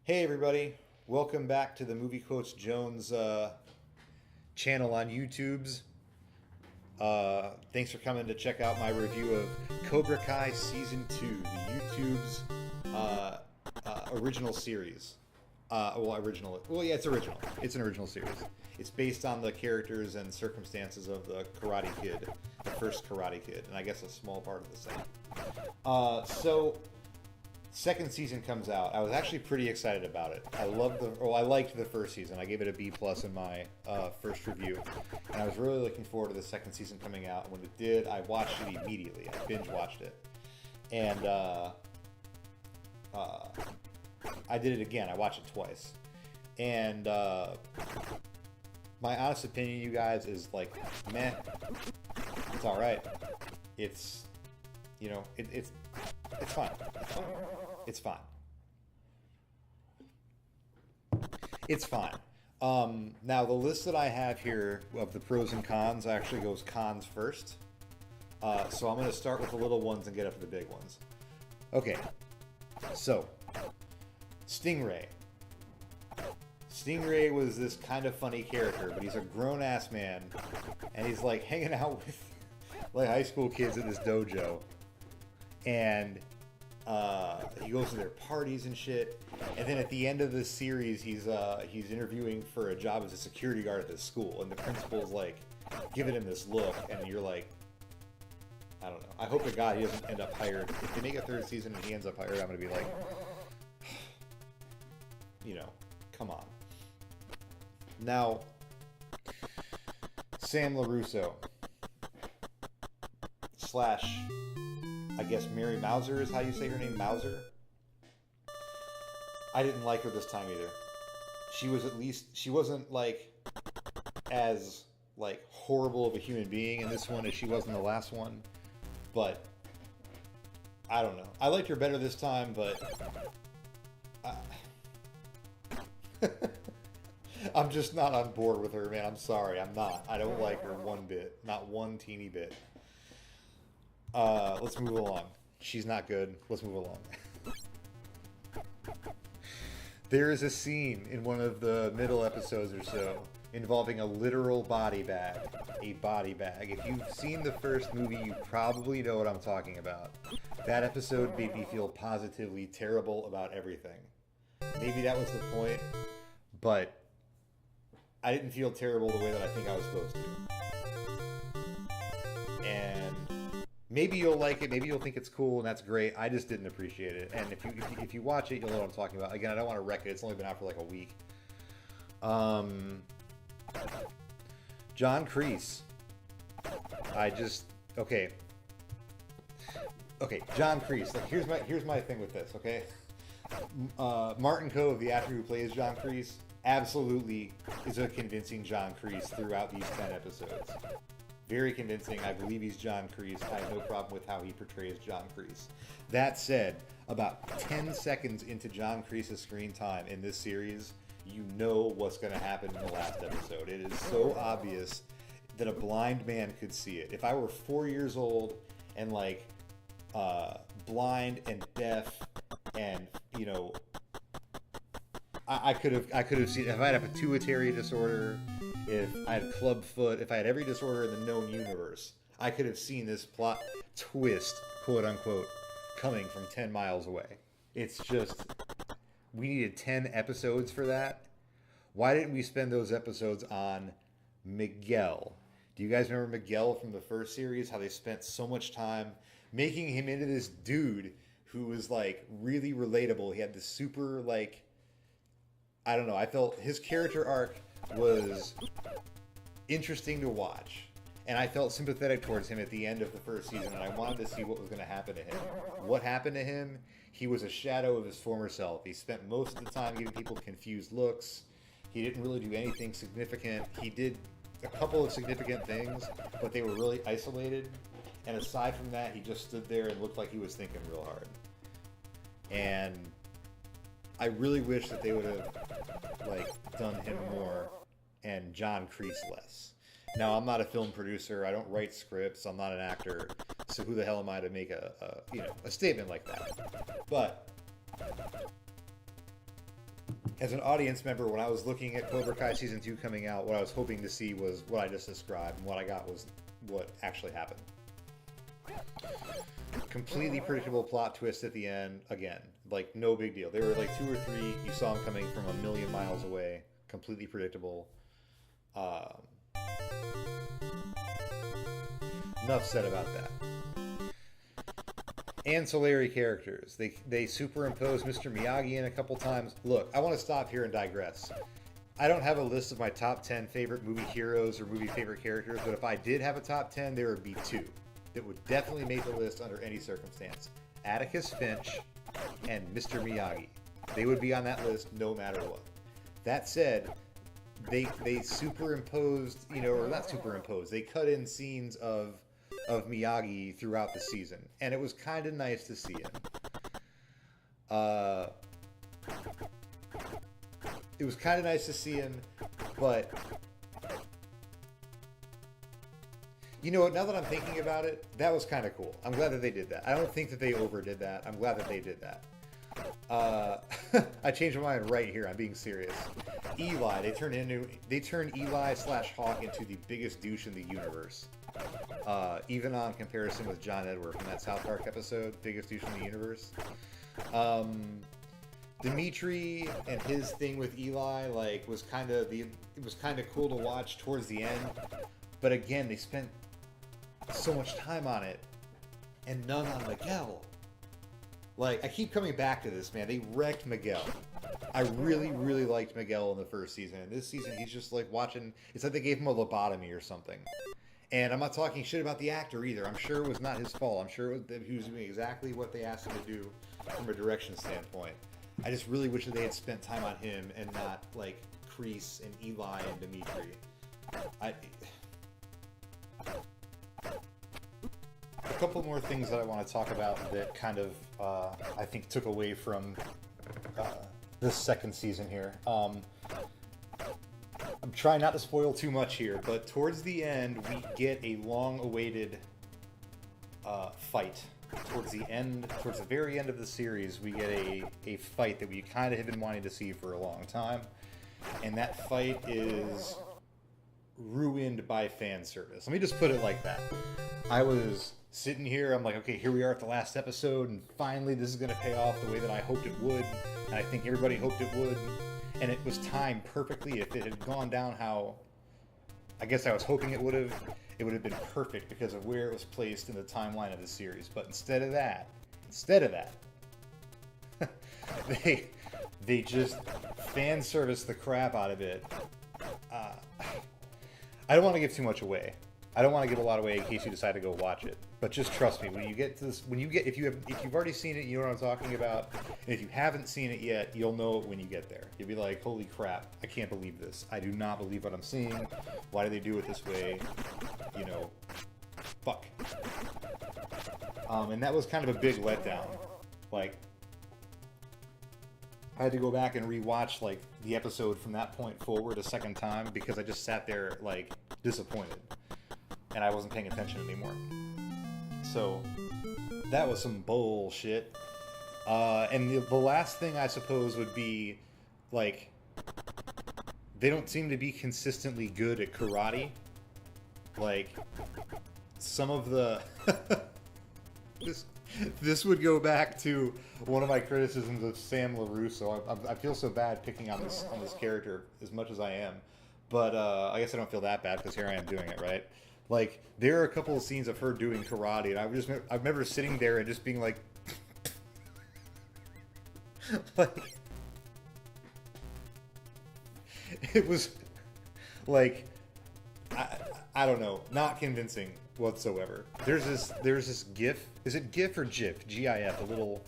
Hey everybody, welcome back to the Movie Quotes Jones channel on YouTube's. Thanks for coming to check out my review of Cobra Kai Season 2, the YouTube's original series. It's original. It's an original series. It's based on the characters and circumstances of the Karate Kid, the first Karate Kid, and I guess a small part of the second. Second season comes out. I was actually pretty excited about it. I liked the first season. I gave it a B+ in my first review, and I was really looking forward to the second season coming out. And when it did, I watched it immediately. I binge watched it, and I did it again. I watched it twice, and my honest opinion, you guys, is like, meh. It's all right. It's it's fine. It's fine. It's fine. Now, the list that I have here of the pros and cons actually goes cons first. So I'm going to start with the little ones and get up to the big ones. Okay. So, Stingray. Stingray was this kind of funny character, but he's a grown-ass man, and he's like hanging out with like high school kids at this dojo. And he goes to their parties and shit, and then at the end of the series, he's interviewing for a job as a security guard at this school, and the principal's like giving him this look, and you're like, I don't know. I hope to God he doesn't end up hired. If they make a third season and he ends up hired, I'm gonna be like, come on. Now, Sam LaRusso / I guess Mary Mauser is how you say her name, Mauser. I didn't like her this time either. She wasn't like as like horrible of a human being in this one as she was in the last one, but I don't know. I liked her better this time, but I'm just not on board with her, man. I'm sorry, I'm not. I don't like her one bit, not one teeny bit. Let's move along. She's not good. Let's move along. There is a scene in one of the middle episodes or so involving a literal body bag. A body bag. If you've seen the first movie, you probably know what I'm talking about. That episode made me feel positively terrible about everything. Maybe that was the point, but I didn't feel terrible the way that I think I was supposed to. And maybe you'll like it, maybe you'll think it's cool, and that's great. I just didn't appreciate it. And if you watch it, you'll know what I'm talking about. Again, I don't want to wreck it. It's only been out for like a week. John Kreese. Okay, John Kreese. Like, here's my thing with this, okay? Martin Cove, the actor who plays John Kreese, absolutely is a convincing John Kreese throughout these 10 episodes. Very convincing. I believe he's John Kreese. I have no problem with how he portrays John Kreese. That said, about 10 seconds into John Kreese's screen time in this series, you know what's going to happen in the last episode. It is so obvious that a blind man could see it. If I were 4 years old and like blind and deaf and I could have seen, if I had a pituitary disorder, if I had clubfoot, if I had every disorder in the known universe, I could have seen this plot twist, quote unquote, coming from 10 miles away. It's just, we needed 10 episodes for that. Why didn't we spend those episodes on Miguel? Do you guys remember Miguel from the first series? How they spent so much time making him into this dude who was like really relatable. He had this super like, I don't know, I felt his character arc was interesting to watch, and I felt sympathetic towards him at the end of the first season, and I wanted to see what was going to happen to him. What happened to him? He was a shadow of his former self. He spent most of the time giving people confused looks. He didn't really do anything significant. He did a couple of significant things, but they were really isolated, and aside from that, he just stood there and looked like he was thinking real hard. And I really wish that they would have like done him more and John Kreese less. Now, I'm not a film producer. I don't write scripts. I'm not an actor. So who the hell am I to make a statement like that? But as an audience member, when I was looking at Cobra Kai Season 2 coming out, what I was hoping to see was what I just described, and what I got was what actually happened. Completely predictable plot twist at the end. Again, like, no big deal. There were like 2 or 3, you saw them coming from a million miles away. Completely predictable. Enough said about that. Ancillary characters. They superimpose Mr. Miyagi in a couple times. Look, I want to stop here and digress. I don't have a list of my top 10 favorite movie heroes or movie favorite characters, but if I did have a top 10, there would be 2 that would definitely make the list under any circumstance. Atticus Finch and Mr. Miyagi. They would be on that list no matter what. That said, they superimposed, or not superimposed, they cut in scenes of Miyagi throughout the season, and it was kind of nice to see him. It was kind of nice to see him, but you know what, now that I'm thinking about it, that was kind of cool. I'm glad that they did that. I don't think that they overdid that. I'm glad that they did that. I changed my mind right here. I'm being serious. Eli, they turn Eli/Hawk into the biggest douche in the universe. Even on comparison with John Edward from that South Park episode, biggest douche in the universe. Dimitri and his thing with Eli, like, was kind of cool to watch towards the end. But again, they spent so much time on it and none on Miguel. Like, I keep coming back to this, man. They wrecked Miguel. I really, really liked Miguel in the first season. And this season, he's just like watching. It's like they gave him a lobotomy or something. And I'm not talking shit about the actor either. I'm sure it was not his fault. I'm sure that he was doing exactly what they asked him to do from a direction standpoint. I just really wish that they had spent time on him and not, like, Kreese and Eli and Dimitri. A couple more things that I want to talk about that kind of, I think, took away from this second season here. I'm trying not to spoil too much here, but towards the end, we get a long-awaited fight. Towards the very end of the series, we get a fight that we kind of have been wanting to see for a long time. And that fight is ruined by fan service. Let me just put it like that. I was sitting here, I'm like, okay, here we are at the last episode, and finally this is going to pay off the way that I hoped it would, and I think everybody hoped it would, and it was timed perfectly. If it had gone down how I guess I was hoping it would have been perfect because of where it was placed in the timeline of the series. But instead of that, they just fan service the crap out of it. I don't want to give too much away. I don't want to give a lot away in case you decide to go watch it. But just trust me, when you get to this, if you've already seen it, you know what I'm talking about. And if you haven't seen it yet, you'll know it when you get there. You'll be like, holy crap, I can't believe this. I do not believe what I'm seeing. Why do they do it this way? Fuck. And that was kind of a big letdown. Like, I had to go back and rewatch, like, the episode from that point forward a second time because I just sat there, like, disappointed. And I wasn't paying attention anymore. So, that was some bullshit. And the last thing, I suppose, would be, like, they don't seem to be consistently good at karate. Like, some of the... This would go back to one of my criticisms of Sam LaRusso. I feel so bad picking on this character as much as I am. But I guess I don't feel that bad because here I am doing it, right? Like, there are a couple of scenes of her doing karate, and I remember sitting there and just being like... like... It was, like... I don't know. Not convincing whatsoever. There's this GIF. Is it GIF or GIF? GIF. A little,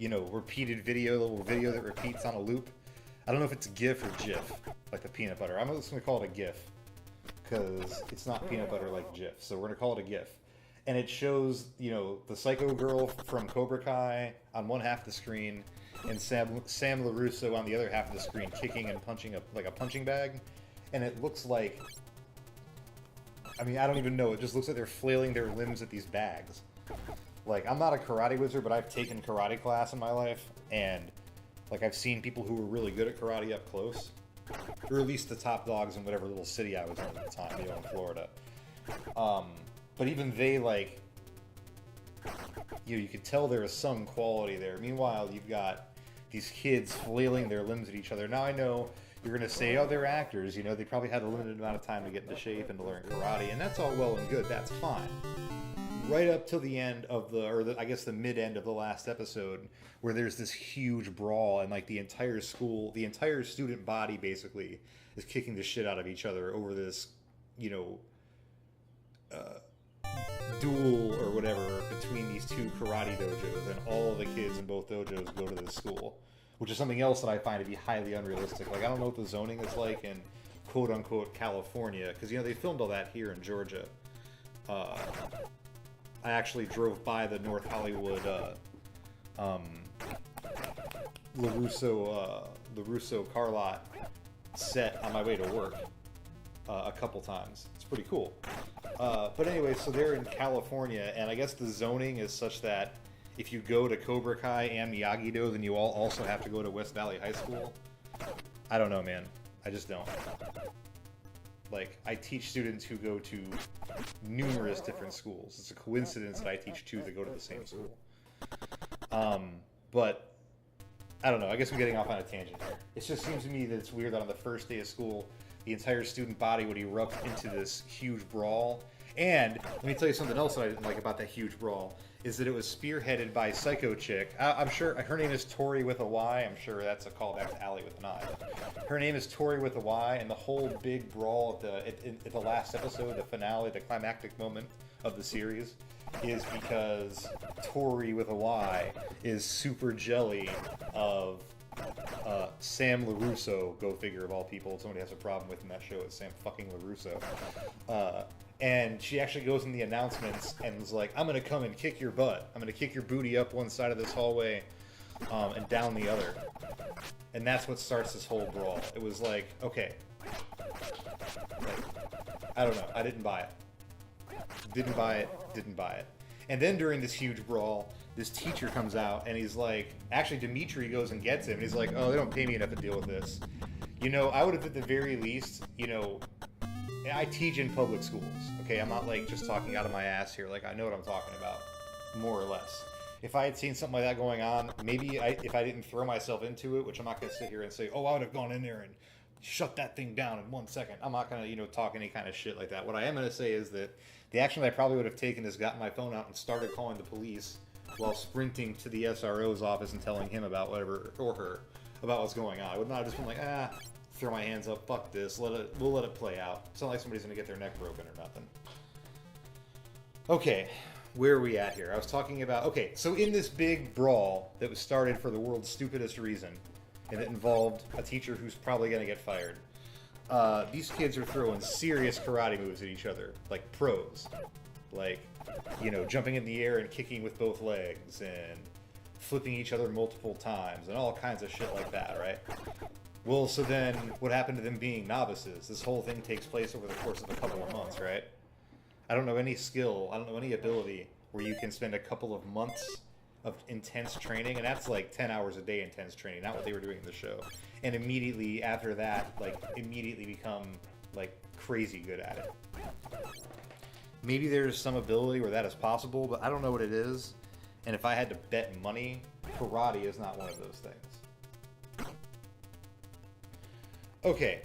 repeated video, a little video that repeats on a loop. I don't know if it's GIF or GIF, like the peanut butter. I'm just going to call it a GIF. Because it's not peanut butter like Jif, so we're going to call it a GIF. And it shows, the psycho girl from Cobra Kai on one half of the screen, and Sam LaRusso on the other half of the screen, kicking and punching like a punching bag. And it looks like, I don't even know, it just looks like they're flailing their limbs at these bags. Like, I'm not a karate wizard, but I've taken karate class in my life, and Like, I've seen people who were really good at karate up close, or at least the top dogs in whatever little city I was in at the time, in Florida. But even they, like, you could tell there is some quality there. Meanwhile, you've got these kids flailing their limbs at each other. Now, I know you're going to say, oh, they're actors. They probably had a limited amount of time to get into shape and to learn karate, and that's all well and good. That's fine. Right up till the end of I guess the mid-end of the last episode, where there's this huge brawl, and like the entire school, the entire student body basically is kicking the shit out of each other over this, duel or whatever between these two karate dojos, and all of the kids in both dojos go to this school, which is something else that I find to be highly unrealistic. Like, I don't know what the zoning is like in quote-unquote California, because, they filmed all that here in Georgia. I actually drove by the North Hollywood LaRusso car lot set on my way to work a couple times. It's pretty cool. But anyway, so they're in California, and I guess the zoning is such that if you go to Cobra Kai and Miyagi-Do, then you all also have to go to West Valley High School. I don't know, man. I just don't. Like, I teach students who go to numerous different schools. It's a coincidence that I teach two that go to the same school. But, I don't know. I guess I'm getting off on a tangent here. It just seems to me that it's weird that on the first day of school, the entire student body would erupt into this huge brawl. And let me tell you something else that I didn't like about that huge brawl, is that it was spearheaded by Psycho Chick. I'm sure her name is Tori with a Y. I'm sure that's a callback to Allie with an I. Her name is Tori with a Y, and the whole big brawl at the last episode, the finale, the climactic moment of the series, is because Tori with a Y is super jelly of Sam LaRusso, go figure of all people. Somebody has a problem with in that show, it's Sam fucking LaRusso. And she actually goes in the announcements and is like, I'm going to come and kick your butt. I'm going to kick your booty up one side of this hallway and down the other. And that's what starts this whole brawl. It was like, okay. Like, I don't know. I didn't buy it. Didn't buy it. And then during this huge brawl, this teacher comes out and he's like, actually Dimitri goes and gets him. And he's like, oh, they don't pay me enough to deal with this. I would have at the very least, I teach in public schools, okay? I'm not, like, just talking out of my ass here. Like, I know what I'm talking about, more or less. If I had seen something like that going on, maybe if I didn't throw myself into it, which I'm not going to sit here and say, oh, I would have gone in there and shut that thing down in 1 second. I'm not going to, talk any kind of shit like that. What I am going to say is that the action I probably would have taken is gotten my phone out and started calling the police while sprinting to the SRO's office and telling him about whatever, or her, about what's going on. I would not have just been like, throw my hands up, fuck this, we'll let it play out. It's not like somebody's gonna get their neck broken or nothing. Okay, where are we at here? I was talking about, okay, so in this big brawl that was started for the world's stupidest reason, and it involved a teacher who's probably gonna get fired, these kids are throwing serious karate moves at each other, like pros. Like, jumping in the air and kicking with both legs, and flipping each other multiple times, and all kinds of shit like that, right? Well, so then, what happened to them being novices? This whole thing takes place over the course of a couple of months, right? I don't know any skill, I don't know any ability where you can spend a couple of months of intense training, and that's like 10 hours a day intense training, not what they were doing in the show. And immediately after that, immediately become, crazy good at it. Maybe there's some ability where that is possible, but I don't know what it is. And if I had to bet money, karate is not one of those things. Okay,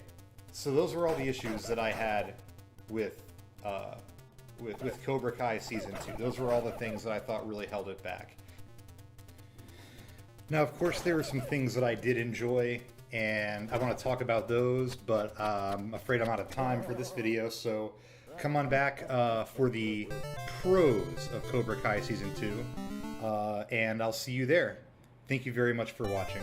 so those were all the issues that I had with Cobra Kai Season 2. Those were all the things that I thought really held it back. Now, of course, there were some things that I did enjoy, and I want to talk about those, but I'm afraid I'm out of time for this video, so come on back for the pros of Cobra Kai Season 2, and I'll see you there. Thank you very much for watching.